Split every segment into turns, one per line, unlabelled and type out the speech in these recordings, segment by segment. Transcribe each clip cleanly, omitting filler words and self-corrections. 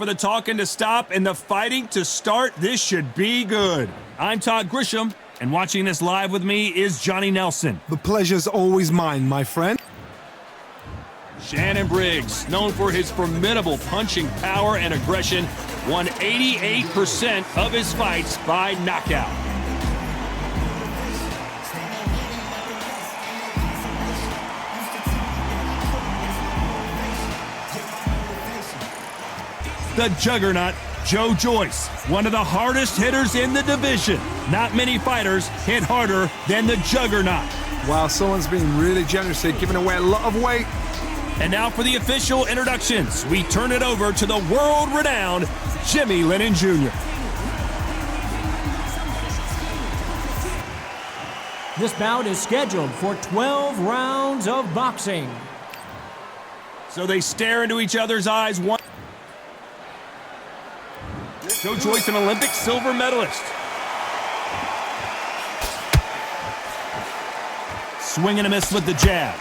For the talking to stop and the fighting to start, this should be good. I'm Todd Grisham, and watching this live with me is Johnny Nelson.
The pleasure's always mine, my friend.
Shannon Briggs, known for his formidable punching power and aggression, won 88% of his fights by knockout. The juggernaut, Joyce, one of the hardest hitters in the division. Not many fighters hit harder than the juggernaut.
Wow, someone's been really generous here, giving away a lot of weight.
And now for the official introductions, we turn it over to the world-renowned Jimmy Lennon Jr.
This bout is scheduled for 12 rounds of boxing.
So they stare into each other's eyes. Joyce, an Olympic silver medalist. Swing and a miss with the jab.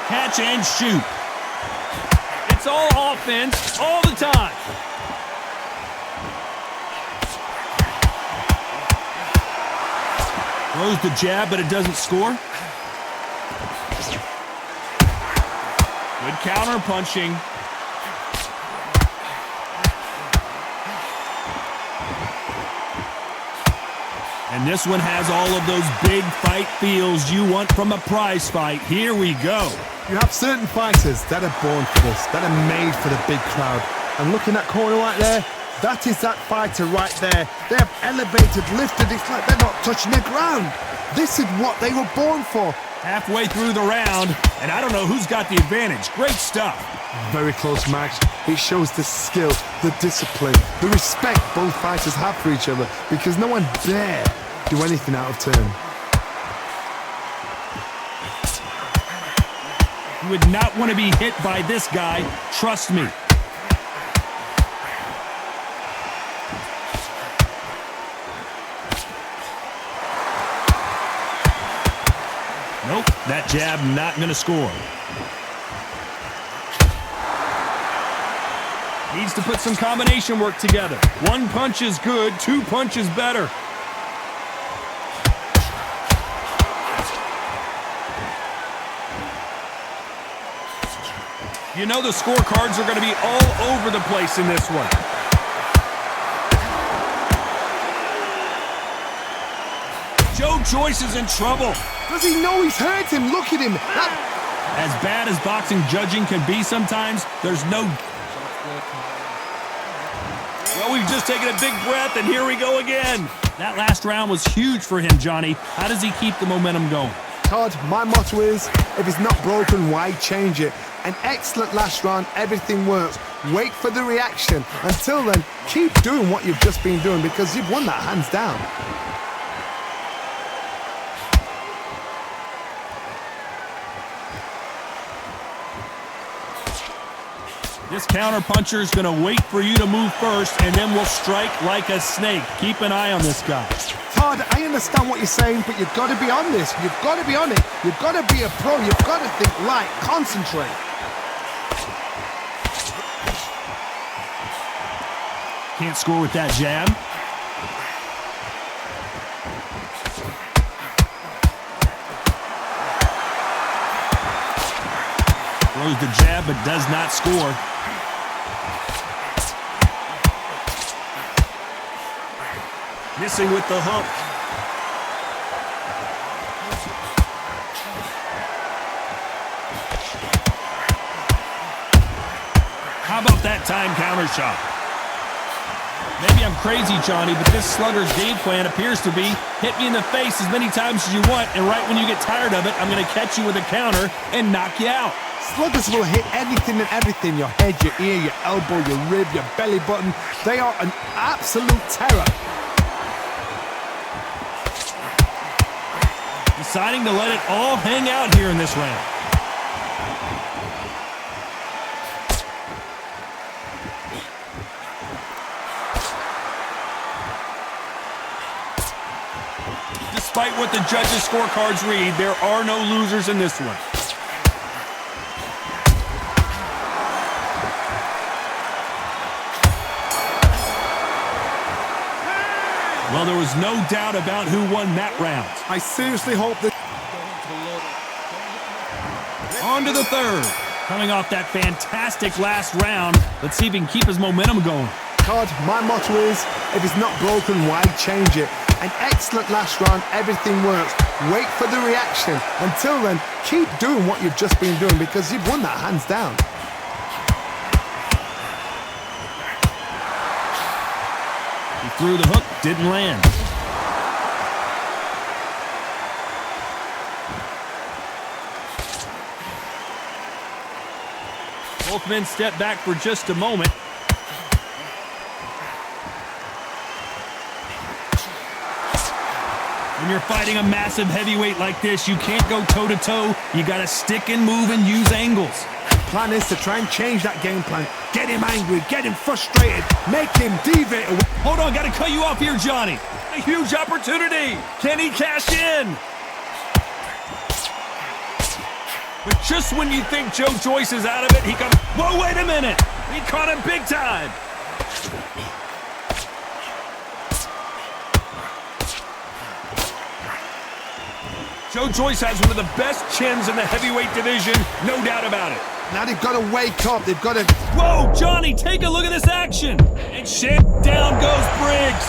Catch and shoot. It's all offense all the time. Throws the jab, but it doesn't score. Good counter punching. And this one has all of those big fight feels you want from a prize fight. Here we go.
You have certain fighters that are born for this, that are made for the big crowd. And looking at that corner right there, that is that fighter right there. They have elevated, lifted, it's like they're not touching the ground. This is what they were born for.
Halfway through the round, and I don't know who's got the advantage. Great stuff.
Very close match. It shows the skill, the discipline, the respect both fighters have for each other, because no one dare do anything out of turn.
You would not want to be hit by this guy, trust me. Nope, that jab not going to score. Needs to put some combination work together. One punch is good, two punches better. You know the scorecards are going to be all over the place in this one. Joyce is in trouble.
Does he know he's hurt him? Look at him.
As bad as boxing judging can be sometimes, there's no... Well, we've just taken a big breath, and here we go again. That last round was huge for him, Johnny. How does he keep the momentum going?
Todd, my motto is, if it's not broken, why change it? An excellent last round, everything works. Wait for the reaction. Until then, keep doing what you've just been doing, because you've won that hands down.
This counter-puncher is going to wait for you to move first, and then will strike like a snake. Keep an eye on this guy.
Todd, I understand what you're saying, but you've got to be on this. You've got to be on it. You've got to be a pro. You've got to think light. Concentrate.
Can't score with that jab. Throws the jab, but does not score. Missing with the hook. How about that time counter shot? Maybe I'm crazy, Johnny, but this slugger's game plan appears to be hit me in the face as many times as you want, and right when you get tired of it, I'm going to catch you with a counter and knock you out.
Sluggers will hit anything and everything. Your head, your ear, your elbow, your rib, your belly button. They are an absolute terror.
Deciding to let it all hang out here in this round. Despite what the judges' scorecards read, there are no losers in this one. Well, there was no doubt about who won that round.
I seriously hope that...
On to the third. Coming off that fantastic last round, let's see if he can keep his momentum going.
Todd, my motto is, if it's not broken, why change it? An excellent last round, everything works. Wait for the reaction. Until then, keep doing what you've just been doing because you've won that hands down.
He threw the hook, didn't land. Both men step back for just a moment. When you're fighting a massive heavyweight like this, you can't go toe-to-toe. You got to stick and move and use angles.
Plan is to try and change that game plan. Get him angry, get him frustrated, make him deviate away.
Hold on, got to cut you off here, Johnny. A huge opportunity. Can he cash in? But just when you think Joyce is out of it, he comes... Whoa, wait a minute. He caught him big time. Joyce has one of the best chins in the heavyweight division, no doubt about it.
Now they've got to wake up, they've got to...
Whoa, Johnny, take a look at this action. And shit, down goes Briggs.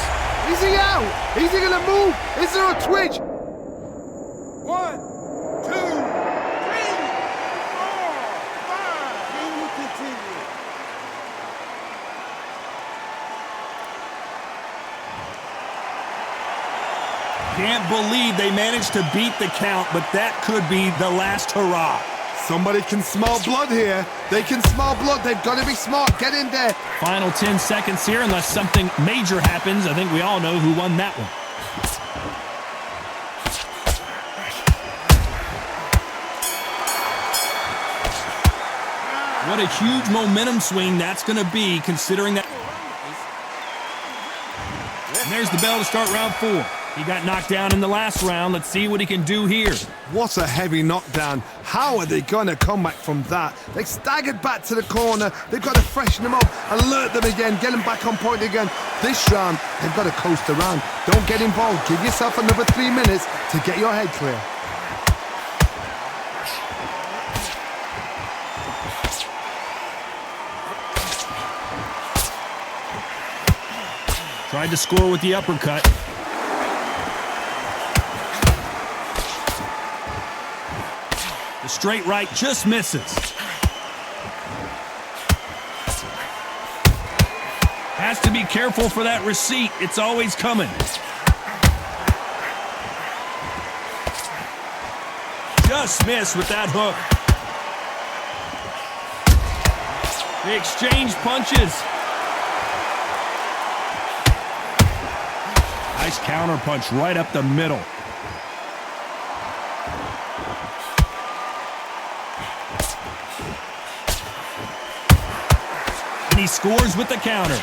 Is he out? Is he going to move? Is there a twitch?
1, 2, 3, 4, 5. Game will continue.
Can't believe they managed to beat the count, but that could be the last hurrah.
Somebody can smell blood here. They can smell blood. They've got to be smart. Get in there.
Final 10 seconds here, unless something major happens. I think we all know who won that one. What a huge momentum swing that's going to be, considering that... And there's the bell to start round 4. He got knocked down in the last round. Let's see what he can do here.
What a heavy knockdown. How are they going to come back from that? They staggered back to the corner. They've got to freshen them up, alert them again, get them back on point again. This round, they've got to coast around. Don't get involved. Give yourself another 3 minutes to get your head clear.
Tried to score with the uppercut. The straight right just misses. Has to be careful for that receipt. It's always coming. Just missed with that hook. They exchange punches. Nice counter punch right up the middle. And he scores with the counter.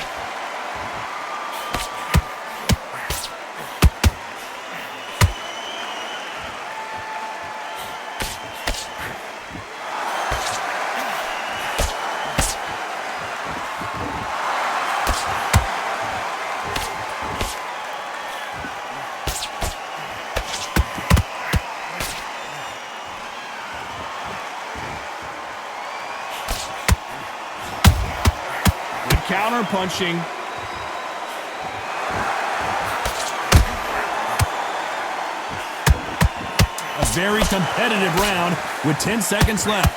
Counter punching. A very competitive round with 10 seconds left.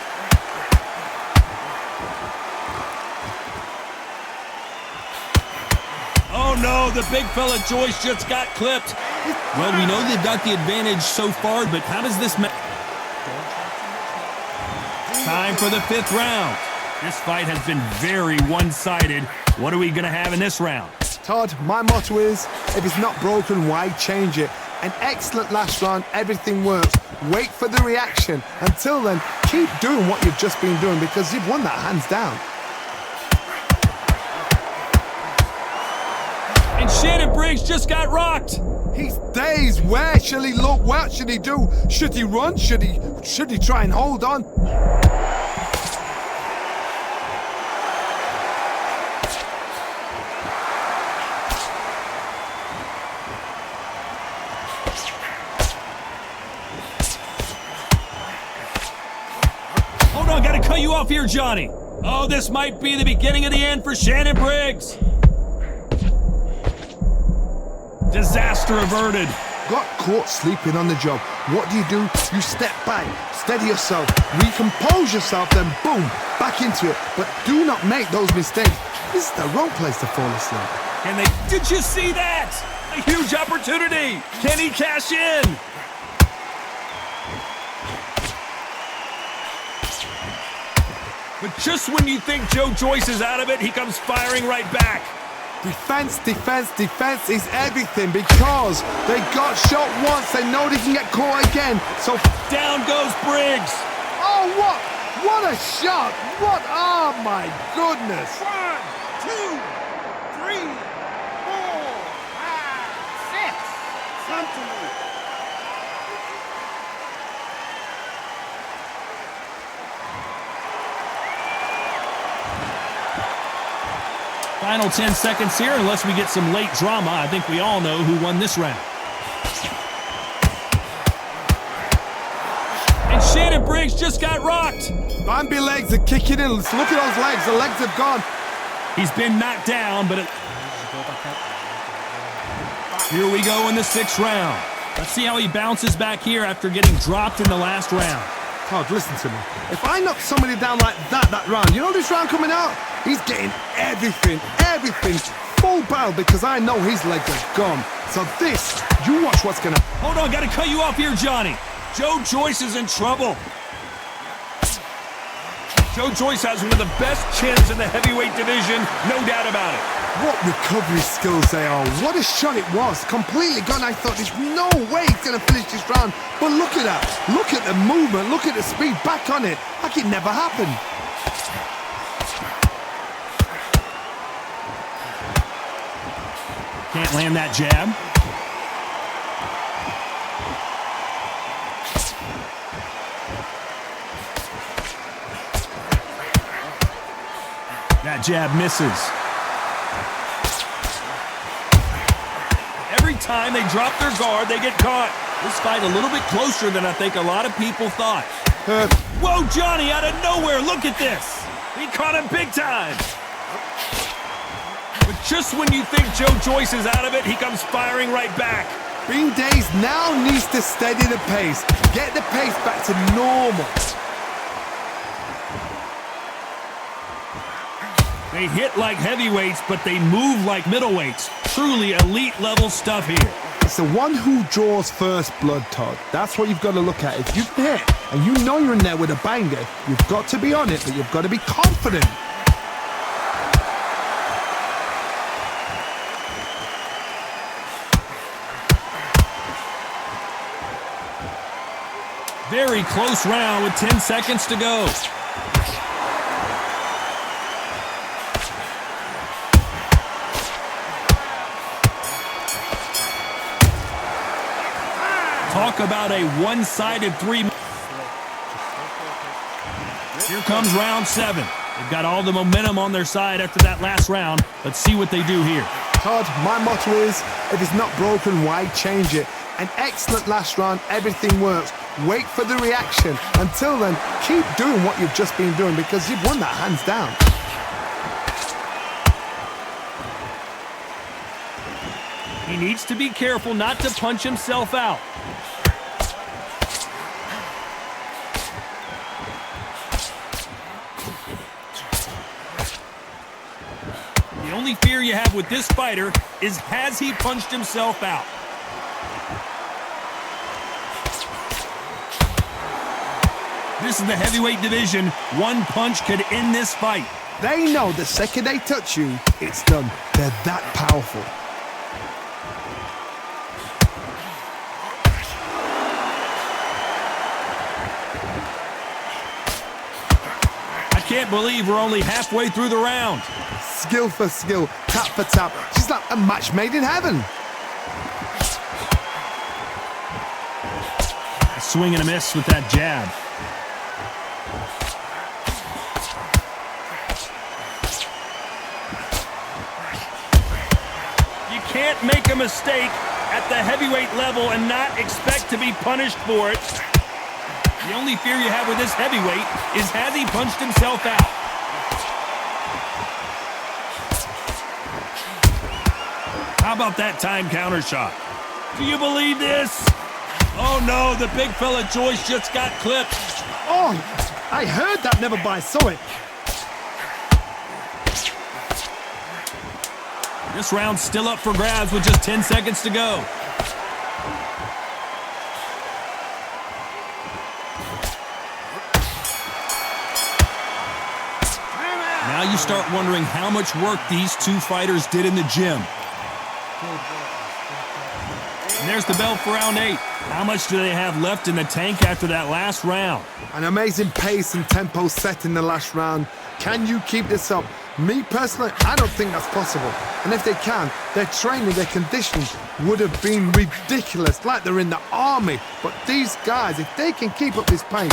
Oh no, the big fella Joyce just got clipped. Well, we know they've got the advantage so far, but how does this Time for the 5th round. This fight has been very one-sided. What are we going to have in this round?
Todd, my motto is, if it's not broken, why change it? An excellent last round, everything works. Wait for the reaction. Until then, keep doing what you've just been doing because you've won that hands down.
And Shannon Briggs just got rocked.
He's dazed. Where shall he look? What should he do? Should he run? Should he try and hold on?
Hold on, gotta cut you off here, Johnny. Oh, this might be the beginning of the end for Shannon Briggs. Disaster averted.
Got caught sleeping on the job. What do? You step back, steady yourself, recompose yourself, then boom, back into it. But do not make those mistakes. This is the wrong place to fall asleep.
And did you see that? A huge opportunity. Can he cash in? But just when you think Joe Joyce is out of it, he comes firing right back.
Defense is everything because they got shot once. They know they can get caught again. So
down goes Briggs.
Oh, what a shot. Oh my goodness.
1, 2, 3, 4, 5, 6. Come to me.
Final 10 seconds here, unless we get some late drama. I think we all know who won this round. And Shannon Briggs just got rocked.
Bambi legs are kicking in. Let's look at those legs. The legs have gone.
He's been knocked down, but here we go in the 6th round. Let's see how he bounces back here after getting dropped in the last round.
Todd, listen to me. If I knock somebody down like that round, you know this round coming out? He's getting everything, full barrel because I know his legs are gone. So this, you watch what's gonna...
Hold on, gotta cut you off here, Johnny. Joe Joyce is in trouble. Joe Joyce has one of the best chins in the heavyweight division, no doubt about it.
What recovery skills they are. What a shot it was. Completely gone. I thought there's no way he's gonna finish this round. But look at that. Look at the movement. Look at the speed back on it. Like it never happened.
Can't land that jab. That jab misses. Every time they drop their guard, they get caught. This fight a little bit closer than I think a lot of people thought. Whoa, Johnny, out of nowhere, look at this. He caught him big time. But just when you think Joe Joyce is out of it, he comes firing right back.
Being dazed now needs to steady the pace. Get the pace back to normal.
They hit like heavyweights, but they move like middleweights. Truly elite level stuff here.
It's the one who draws first blood, Todd. That's what you've got to look at. If you can hit, and you know you're in there with a banger, you've got to be on it, but you've got to be confident.
Very close round with 10 seconds to go. Talk about a one-sided 3. Here comes round 7. They've got all the momentum on their side after that last round. Let's see what they do here.
Todd, my motto is, if it's not broken, why change it? An excellent last round, everything works. Wait for the reaction. Until then, keep doing what you've just been doing because you've won that hands down.
He needs to be careful not to punch himself out. The only fear you have with this fighter is, has he punched himself out? This is the heavyweight division. One punch could end this fight.
They know the second they touch you, it's done. They're that powerful.
I can't believe we're only halfway through the round.
Skill for skill, tap for tap. She's like a match made in heaven.
A swing and a miss with that jab. You can't make a mistake at the heavyweight level and not expect to be punished for it. The only fear you have with this heavyweight is, has he punched himself out? How about that time counter shot? Do you believe this? Oh no, the big fella Joyce just got clipped.
Oh, I heard that, never by saw it.
This round's still up for grabs with just 10 seconds to go. Now you start wondering how much work these two fighters did in the gym. And there's the bell for round 8. How much do they have left in the tank after that last round?
An amazing pace and tempo set in the last round. Can you keep this up? Me personally, I don't think that's possible. And if they can, their training, their conditioning would have been ridiculous, like they're in the army. But these guys, if they can keep up this pace...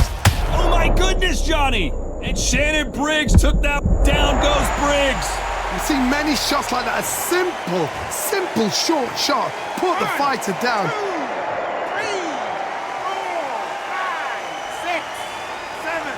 Oh my goodness, Johnny! And Shannon Briggs took that. Down goes Briggs.
You see many shots like that. A simple short shot put the fighter down.
2, 3, 4, 5, 6, 7.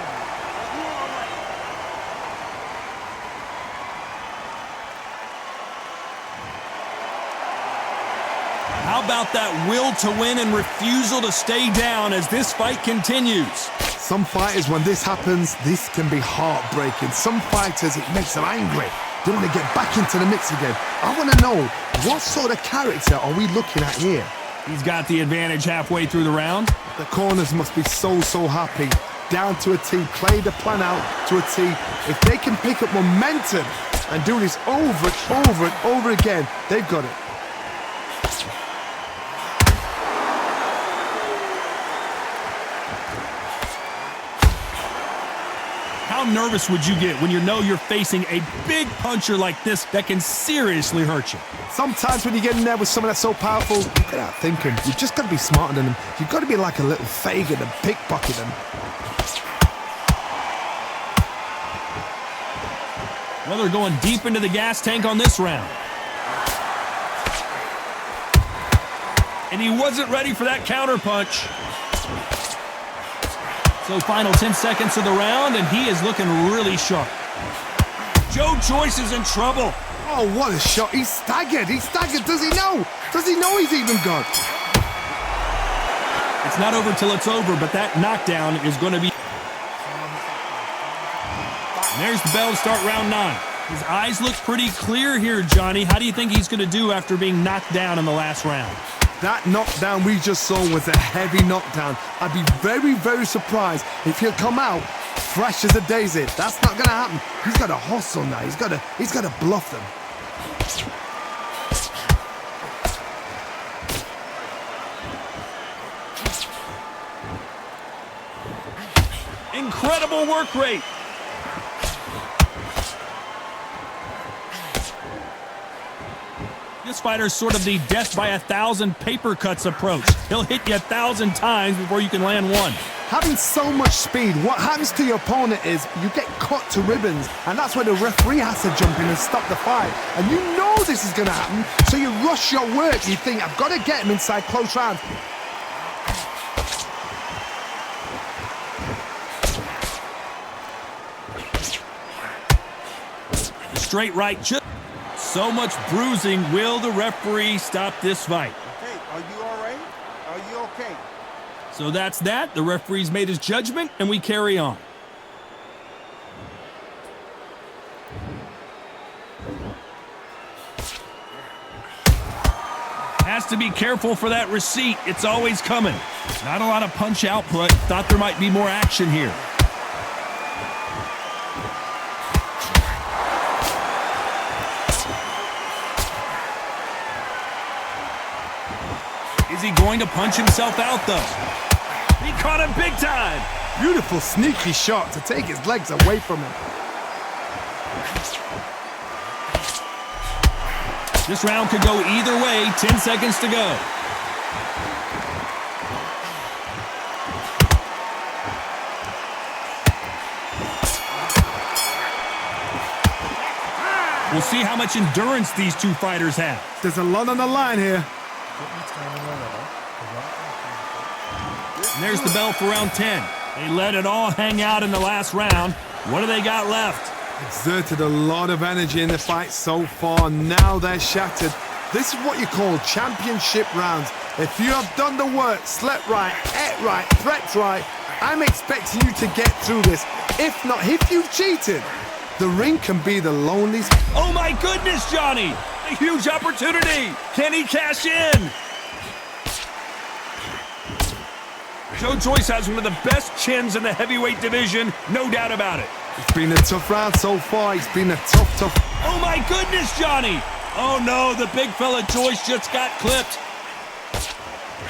How about that will to win and refusal to stay down as this fight continues?
Some fighters, when this happens, this can be heartbreaking. Some fighters, it makes them angry. They want to get back into the mix again. I want to know, what sort of character are we looking at here?
He's got the advantage halfway through the round.
The corners must be so happy. Down to a T, play the plan out to a T. If they can pick up momentum and do this over and over again, they've got it.
How nervous would you get when you know you're facing a big puncher like this that can seriously hurt you?
Sometimes when you get in there with someone that's so powerful, you've got to outthink him. You've just got to be smarter than him. You've got to be like a little Fagin and pickpocket him.
Well, they're going deep into the gas tank on this round. And he wasn't ready for that counter punch. So final 10 seconds of the round, and he is looking really sharp. Joyce is in trouble.
Oh, what a shot. He's staggered. Does he know? Does he know he's even gone?
It's not over till it's over, but that knockdown is going to be... And there's the bell to start round 9. His eyes look pretty clear here, Johnny. How do you think he's going to do after being knocked down in the last round?
That knockdown we just saw was a heavy knockdown. I'd be very surprised if he'll come out fresh as a daisy. That's not going to happen. He's got to hustle now. He's got to bluff them.
Incredible work rate. This fighter's sort of the death by 1,000 paper cuts approach. He'll hit you 1,000 times before you can land one.
Having so much speed, what happens to your opponent is you get cut to ribbons, and that's where the referee has to jump in and stop the fight. And you know this is going to happen, so you rush your work. You think, I've got to get him inside close rounds.
Straight right. So much bruising. Will the referee stop this fight?
Okay, are you all right? Are you okay?
So that's that. The referee's made his judgment, and we carry on. Has to be careful for that receipt. It's always coming. Not a lot of punch output. Thought there might be more action here. Is he going to punch himself out, though? He caught him big time.
Beautiful, sneaky shot to take his legs away from him.
This round could go either way. 10 seconds to go. We'll see how much endurance these two fighters have.
There's a lot on the line here.
And there's the bell for round 10. They let it all hang out in the last round. What do they got left?
Exerted a lot of energy in the fight so far. Now they're shattered. This is what you call championship rounds. If you have done the work, slept right, ate right, prepped right, I'm expecting you to get through this. If not, if you've cheated, the ring can be the loneliest.
Oh my goodness, Johnny! A huge opportunity! Can he cash in? Joe Joyce has one of the best chins in the heavyweight division, no doubt about it.
It's been a tough round so far. It's been a tough.
Oh my goodness, Johnny! Oh no, the big fella Joyce just got clipped.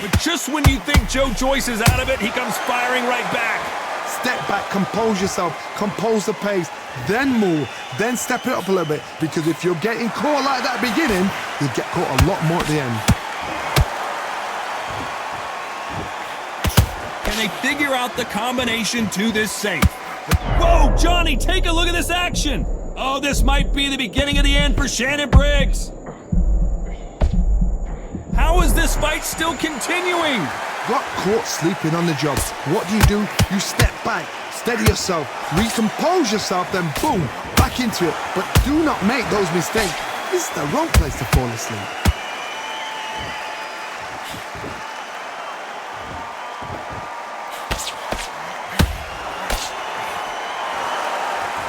But just when you think Joe Joyce is out of it, he comes firing right back.
Step back, compose yourself, compose the pace, then move, then step it up a little bit. Because if you're getting caught like that at the beginning, you'll get caught a lot more at the end.
Can they figure out the combination to this safe? Whoa, Johnny, take a look at this action. Oh, this might be the beginning of the end for Shannon Briggs. How is this fight still continuing?
Got caught sleeping on the job. What do? You step back, steady yourself, recompose yourself, then boom, back into it. But do not make those mistakes. This is the wrong place to fall asleep.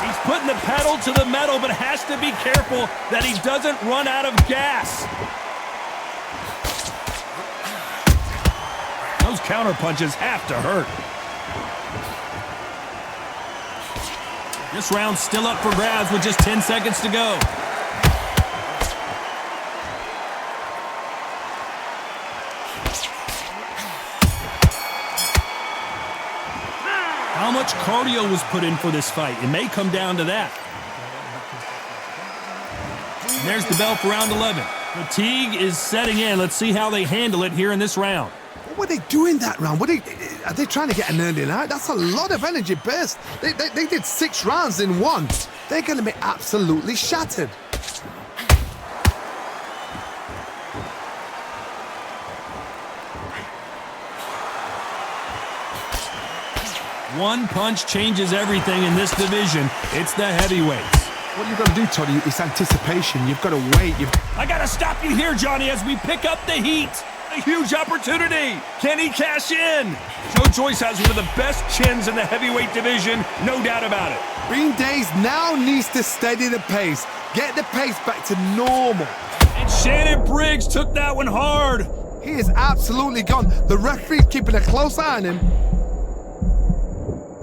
He's putting the pedal to the metal, but has to be careful that he doesn't run out of gas. Those counter punches have to hurt. This round's still up for grabs with just 10 seconds to go. How much cardio was put in for this fight? It may come down to that. And there's the bell for round 11. Fatigue is setting in. Let's see how they handle it here in this round.
What were they doing that round? Are they trying to get an early night? That's a lot of energy burst. They did 6 rounds in one. They're going to be absolutely shattered.
One punch changes everything in this division. It's the heavyweights.
What you've got to do, Toddy, is anticipation. You've got to wait.
I got to stop you here, Johnny, as we pick up the heat. A huge opportunity. Can he cash in? Joe Joyce has one of the best chins in the heavyweight division, no doubt about it.
Green Days now needs to steady the pace. Get the pace back to normal.
And Shannon Briggs took that one hard.
He is absolutely gone. The referee's keeping a close eye on him.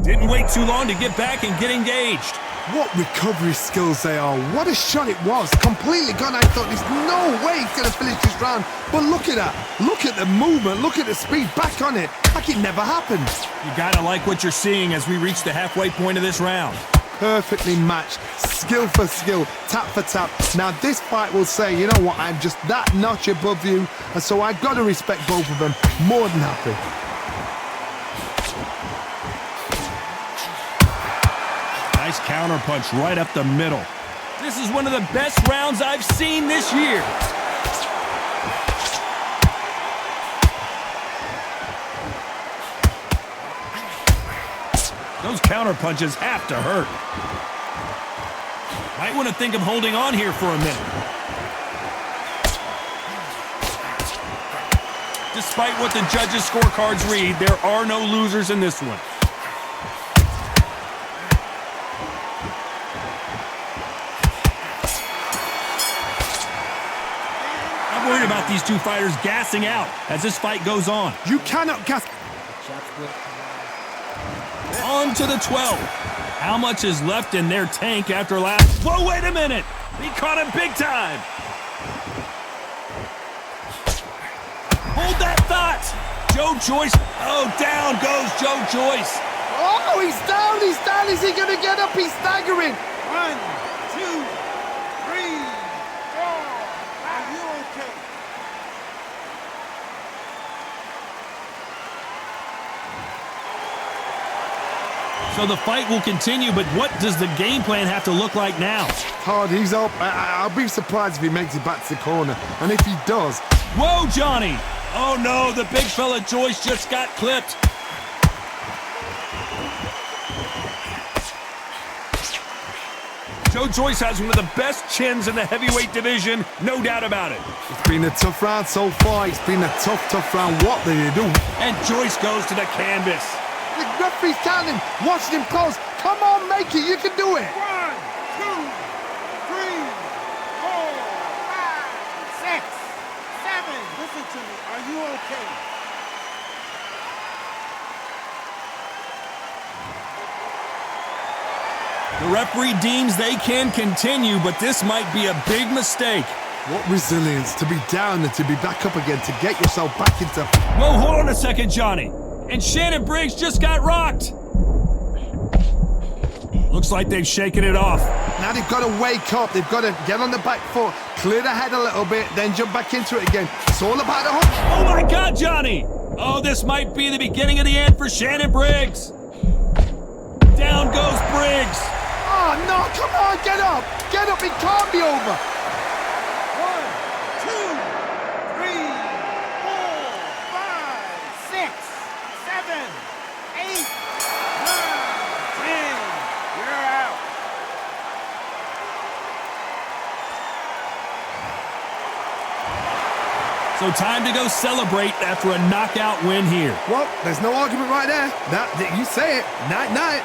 Didn't wait too long to get back and get engaged.
What recovery skills they are. What a shot it was. Completely gone. I thought there's no way he's going to finish this round. But look at that. Look at the movement. Look at the speed. Back on it. Like it never happened.
You got to like what you're seeing as we reach the halfway point of this round.
Perfectly matched. Skill for skill. Tap for tap. Now this fight will say, you know what, I'm just that notch above you. And so I've got to respect both of them. More than happy.
Nice counter punch right up the middle. This is one of the best rounds I've seen this year. Those counter punches have to hurt. Might want to think of holding on here for a minute. Despite what the judges' scorecards read, there are no losers in this one. Worried about these two fighters gassing out as this fight goes on.
You cannot gas.
On to the 12. How much is left in their tank after last? Whoa, wait a minute. He caught him big time. Hold that thought. Joe Joyce. Oh, down goes Joe Joyce.
Oh, he's down. He's down. Is he going to get up? He's staggering.
1, 2, 3, 4. Are you okay?
So the fight will continue, but what does the game plan have to look like now?
Hard, he's up. I'll be surprised if he makes it back to the corner. And if he does...
Whoa, Johnny! Oh no, the big fella Joyce just got clipped. Joe Joyce has one of the best chins in the heavyweight division, no doubt about it.
It's been a tough round so far. It's been a tough round. What did he do?
And Joyce goes to the canvas.
The referee's telling him, watching him close. Come on, make it. You can do it.
1, 2, 3, 4, 5, 6, 7. Listen to me. Are you okay?
The referee deems they can continue, but this might be a big mistake.
What resilience to be down and to be back up again, to get yourself back into...
Whoa, hold on a second, Johnny. And Shannon Briggs just got rocked. Looks like they've shaken it off.
Now they've got to wake up. They've got to get on the back foot, clear the head a little bit, then jump back into it again. It's all about the hook.
Oh my God, Johnny! Oh, this might be the beginning of the end for Shannon Briggs. Down goes Briggs.
Oh, no, come on, get up. Get up, it can't be over.
1, 2, 3, 4, 5, 6, 7, 8, 9, 10. You're out.
So time to go celebrate after a knockout win here.
Well, there's no argument right there. You say it. Night-night.